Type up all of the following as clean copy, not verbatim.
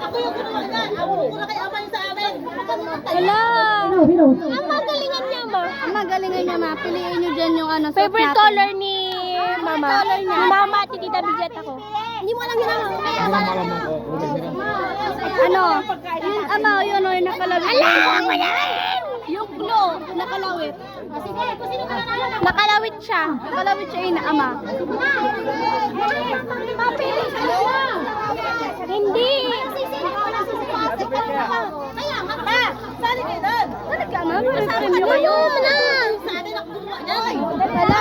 Ako yung gumawa yan. Ako na kay ama yung sa amin. Wala. Ang magalingan niya, ma. Ang magalingan niya, ma. Piliin niyo dyan yung ano. Favorite color ni mama. Ni mama at tita Bidget ako. Hindi mo alam yun, ama. Ano? Yung ama, yun, yung nakalawit. Alam! Yung blue, nakalawit. Sige, kung sino ka nanalo. Nakalawit siya. Nakalawit siya yung ama. Mapili ka na. Hindi. Kaya, mata! Sali kayo doon! Ano ka, ma'am? Premyo kayo. Sali na kumuha niyan. Wala.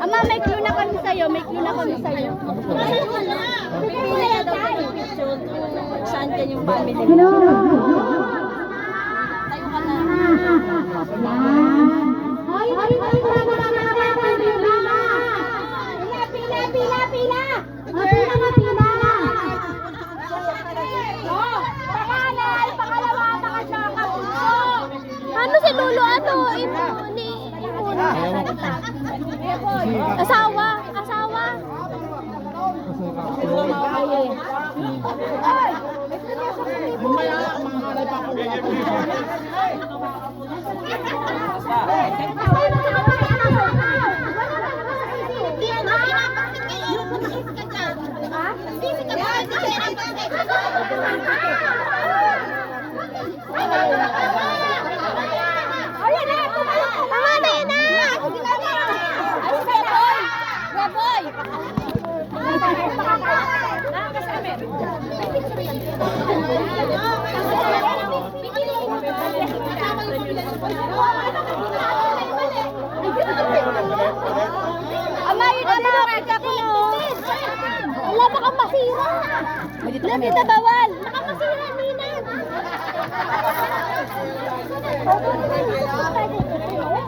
Ama, may clue na kami sa'yo. May clue na kami sa'yo. Pipili ka daw sa picture kung saan ka yung family mo. Tayo ka na. Ano si Lolo? Ano? Asawa? Asawa? Ama, yun na nakita ko no. Wala, baka masira. Wala, kita bawal. Baka masira, Nina.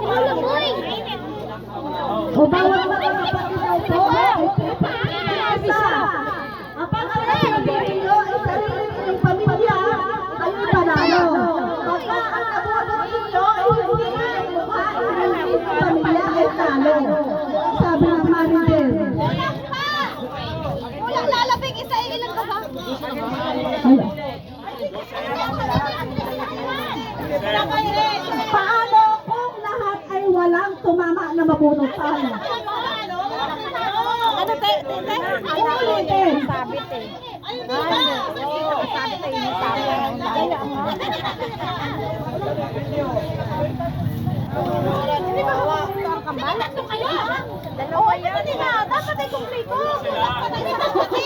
Wala, boy. O bawal na kapatid po. Ang pagkakasabili nyo ay sarili ng pamilya, kayo panalo. Pagka ang nabuhat ninyo ay hindi ng mukha, hindi ng pamilya ay talo. Sabi ng Maribel. Walang lalabing isa, ilan ka ba? Paano kung lahat ay walang tumama na mabunutan? Ano tayo? Ulitin. Sabit eh. Oo, sabit eh. Hindi ba ang kambal? Dalawa yan. Hindi na. Dapat ay kumplito. Dapat ay kumplito.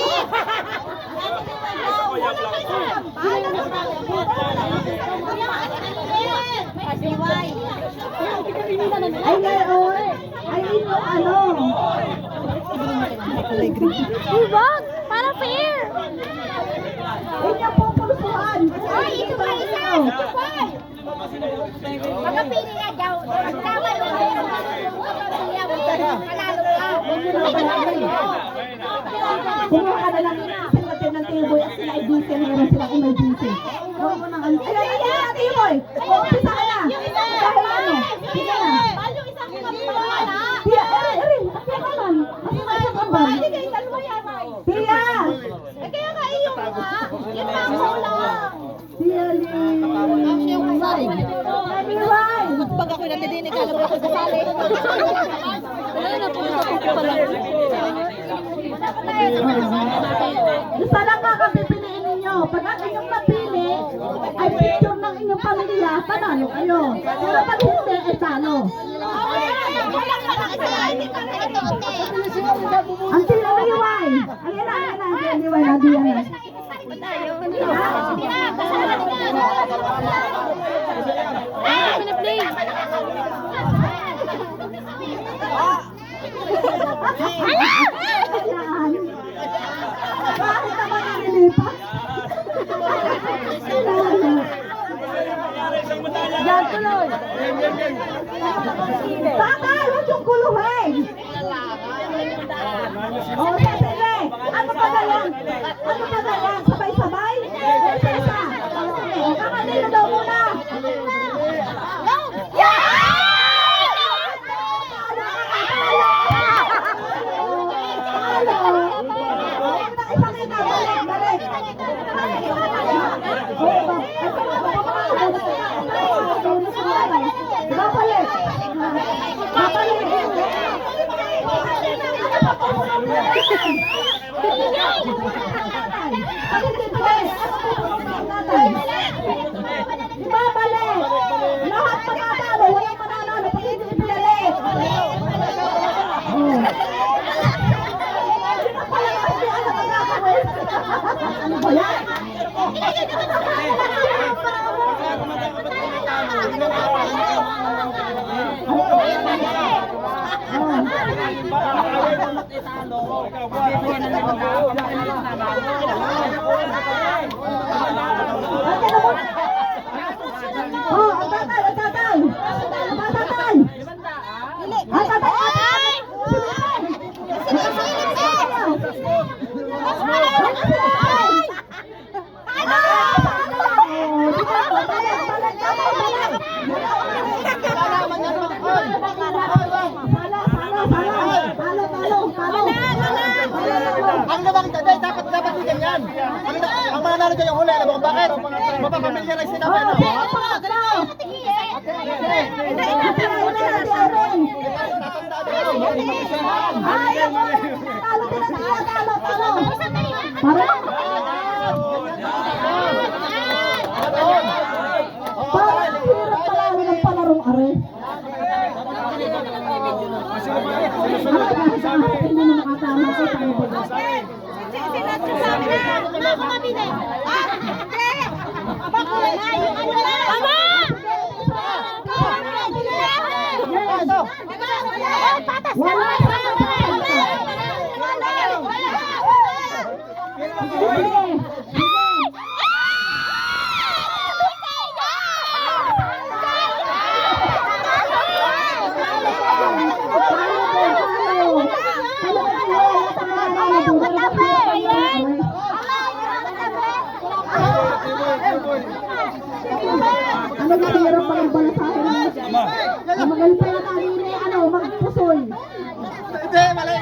Ay ngayon, ay inyo ano? Huwag! Para fair! Inyo pupulusuan. Ay, ito pa isa! Ito pa! Magkapili nga daw. Tama yung panalo ka. Kumuha ka na lang isang natin ng Tiboy at sila ay busy. Meron silang emergency. Huwag mo nang ano. Ayan, Tiboy! O, pisa ka na! Dahil ano? Pisa na! Balo isang kapawala. Tia, eri! Tia naman! Mas masang kambal! Hindi kayo dalawa yan, ay. Tia! Kaya nga iyo nga. Yung mga lang. Tia, Lee! Yung kasali. Anyway! Pag ako'y nadidinig, alam mo ako kasali. Wala na, pumunta ko pala. Isa lang kakapipiliin ninyo. Pag ang inyong napili ay picture ng inyong pamilya, panalo kayo. Pero pag hindi, ay talo. Ang sila na liway. Ayan na, ayan na. Ang liway na, diyan na. Pinaplay. Ayan. Bakit naman nililipat? Diyan tuloy. Tatay, huwag yung kuluhin. O, sige. Ano pa ba yan? Ano pa ba yan? Sabay-sabay? O, isa. O, sige. Kakanino daw muna. Ibabalik! Lahat mananalo, walang mananalo pag hindi ipinalik! Sino pala na hindi alam ang gagawin? Ano ba yan? Oh, ang tatay! Ang tatay! Ang tatay! Ang tatay! Ang nabang tatay, dapat din yan. Ang mananalo dyan yung huli, alam mo kung bakit? Mapapamilya na sila. Parang hirap palalo ng palarong are. Hindi mo nakatama sa pagbubugas. Ano na hirap pa ng balasahin mo? Magaling pa yung kanina ano, magpusoy. Hindi, mali.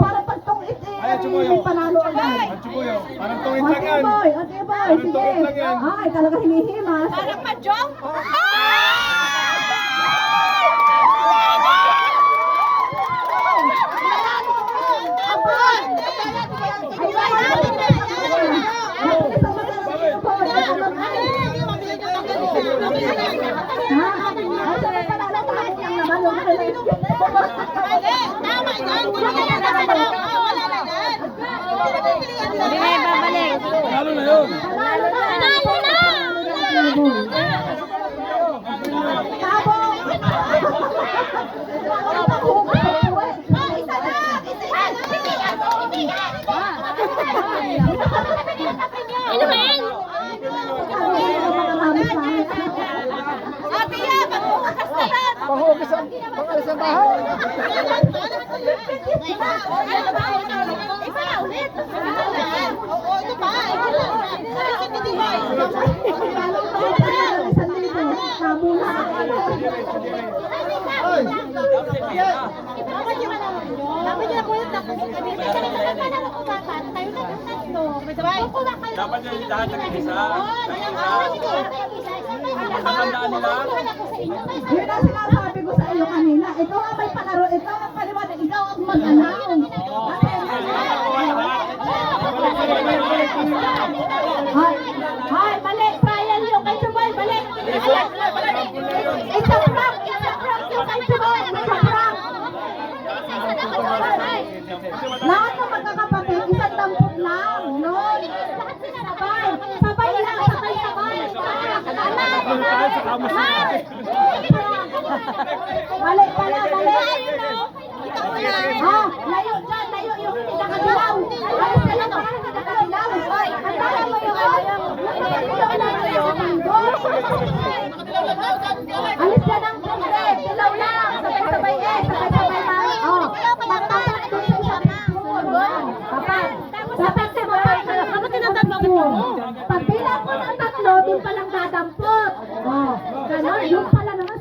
Parang pag tong hindi panalo agad. Parang tungit lang yan. Okay boy, sige. Ay, talaga hinihimas. Parang pa-jong? Hindi na ibabalik. Lalo na yun. Nanalo na! Ano ba yan? Ate yan, magbukas na yan. Panghugas ang pangalas ng bahay. Isa na ulit. Oo, ito pa. Dapat yung lahat nag-isa. Nakatandaan nila. Yun ang sinasabi ko sa iyo kanina. Ikaw ang may palaro, ikaw ang paliwanag, ikaw ang mag-announce. Hay, mali, trial yung kay Chubay, mali. It's a prank yung kay Chubay, it's a prank. Lahat ng magkakapatid, isang dampot lang, no? Sabay lang, sabay. Mali pala, mali. Layo dyan, layo yung pinakadilaw. Alis ka lang, parang pinakadilaw. Handa mo yung alis ka ng kumbre, dilaw lang. Sabay-sabay sabay-sabay lang. Magtatak doon sa isang dapat sabay. Ako tinatanong mo. Pagbilang mo ng 3, doon palang dadampot. Ganon, yung pala naman.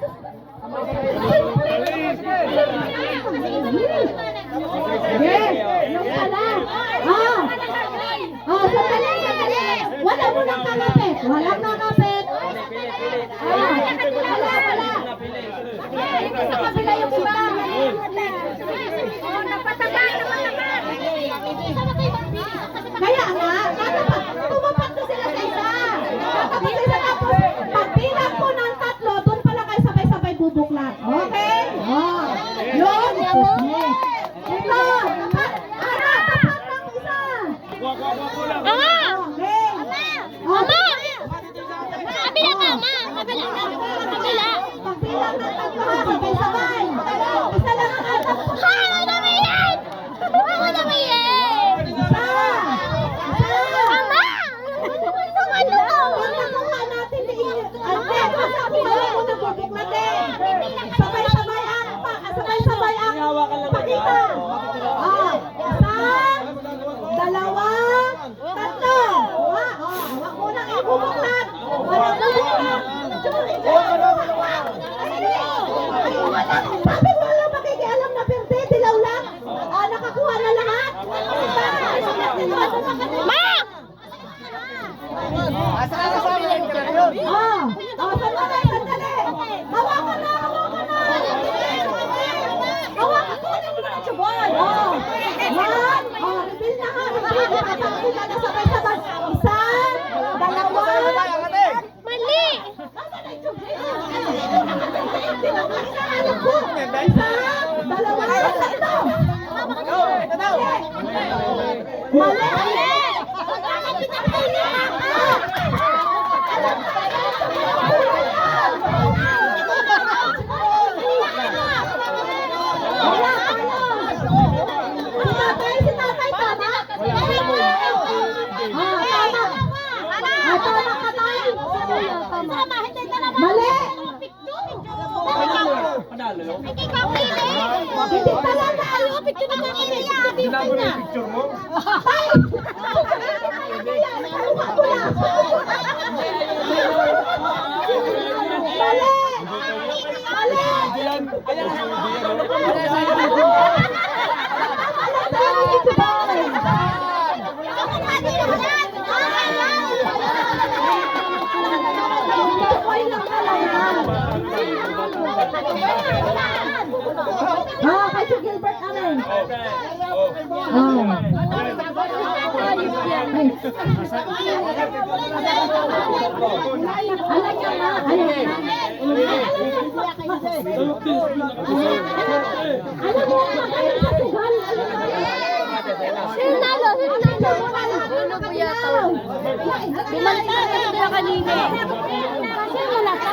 Yes, yung pala. Sandali. Wala mo nang kakapit. Walang kakapit. Ito. Tapat ng isa. Ama! Okay. Ama! Kabila ka, ama! Kabila ka. Kabila. Pagbilang ng tatlo ha, sabay-sabay. Isa lang ang atak ko. Ha! Ako naman yan! Ako naman yan! Isa. Ama! Ano ka? Pag nakuha natin ni Ate, sabi mo mo nabubuklatin. Sabay-sabay ang sabay-sabay ang pakita. Isa, dalawa, tatlo. Huwag mo nang ibubuklat. Walang bubuklat. Sabi mo lang makikialam na perde, dilaw lang. Nakakuha na lahat. Ma! Sandali. Sandali. Hawakan na. Hawakan ko na muna ang tsuboy. One. Reveal na ha. Reveal. Nakapagpila na sabay-sabay. Isa, dalawa. Mali! Inaalam ko. Isa, dalawa, tatlo. Mali. Si tatay, tama? Tama ka tayo. Mali. Hindi talaga. Picture na nga kami. Ginagawa na yung picture mo? Kay Sir Gilbert Allen. Alam niya na. Sinalo! Ano po yata? Bumalik na sila kanina. Kasi wala ka.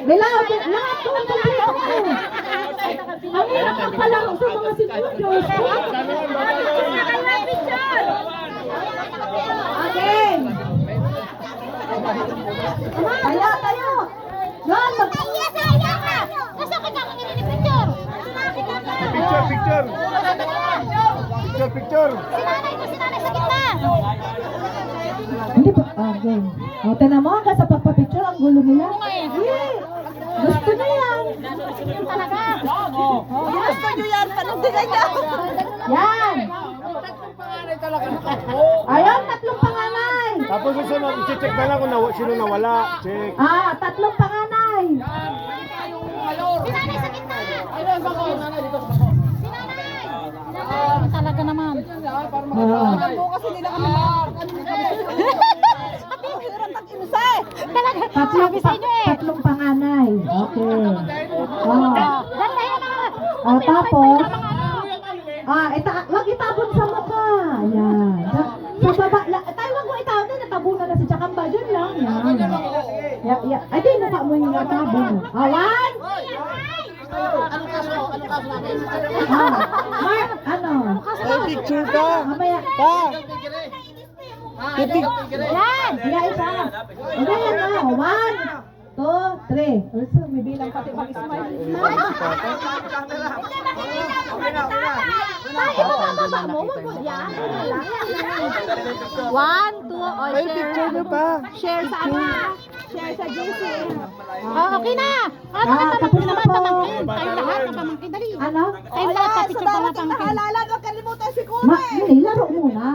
Dilaw, lahat ko ang pala ko. Ang hirap ang palaro sa mga sinudyo. Okay. Tayo. Yan, Nasa ka kang picture? Picture. Sinanay sa gitna. Hindi ba? Okay. Tanan mo hanggang sa pagpapicture ang gulo nila. Gusto na yan. Talaga. Gusto nyo yan. Panindigan nyo. Yan. Ayun, tatlong panganay. Tapos gusto na, i-check na lang kung sino nawala. Check. Tatlong panganay. Sinanay sa gitna. Talaga naman. Tatlong panganay. Okay. Tapos, wag itapon sa mukha. Yan. Sa baba, tayo wag mo itapon na, natabunan na si Chakamba. Diyan lang. Yan. Ay, di, mukha mo yung natabon. One. Mark, ano? Picture ka. Mamaya. Yan! Hiya isa. Yan na. 1, 2, 3. Also, may bilang pati pag-smile. One, two, or Ay, picture nyo pa. Share sa ano? Share sa JC. Okay na. Tapos na po. Tayo lahat, kapamangkin. Dali. Ano? Tayo lahat, papicture pa mga pamangkin. Huwag kalimutan si Kuya. Laro muna.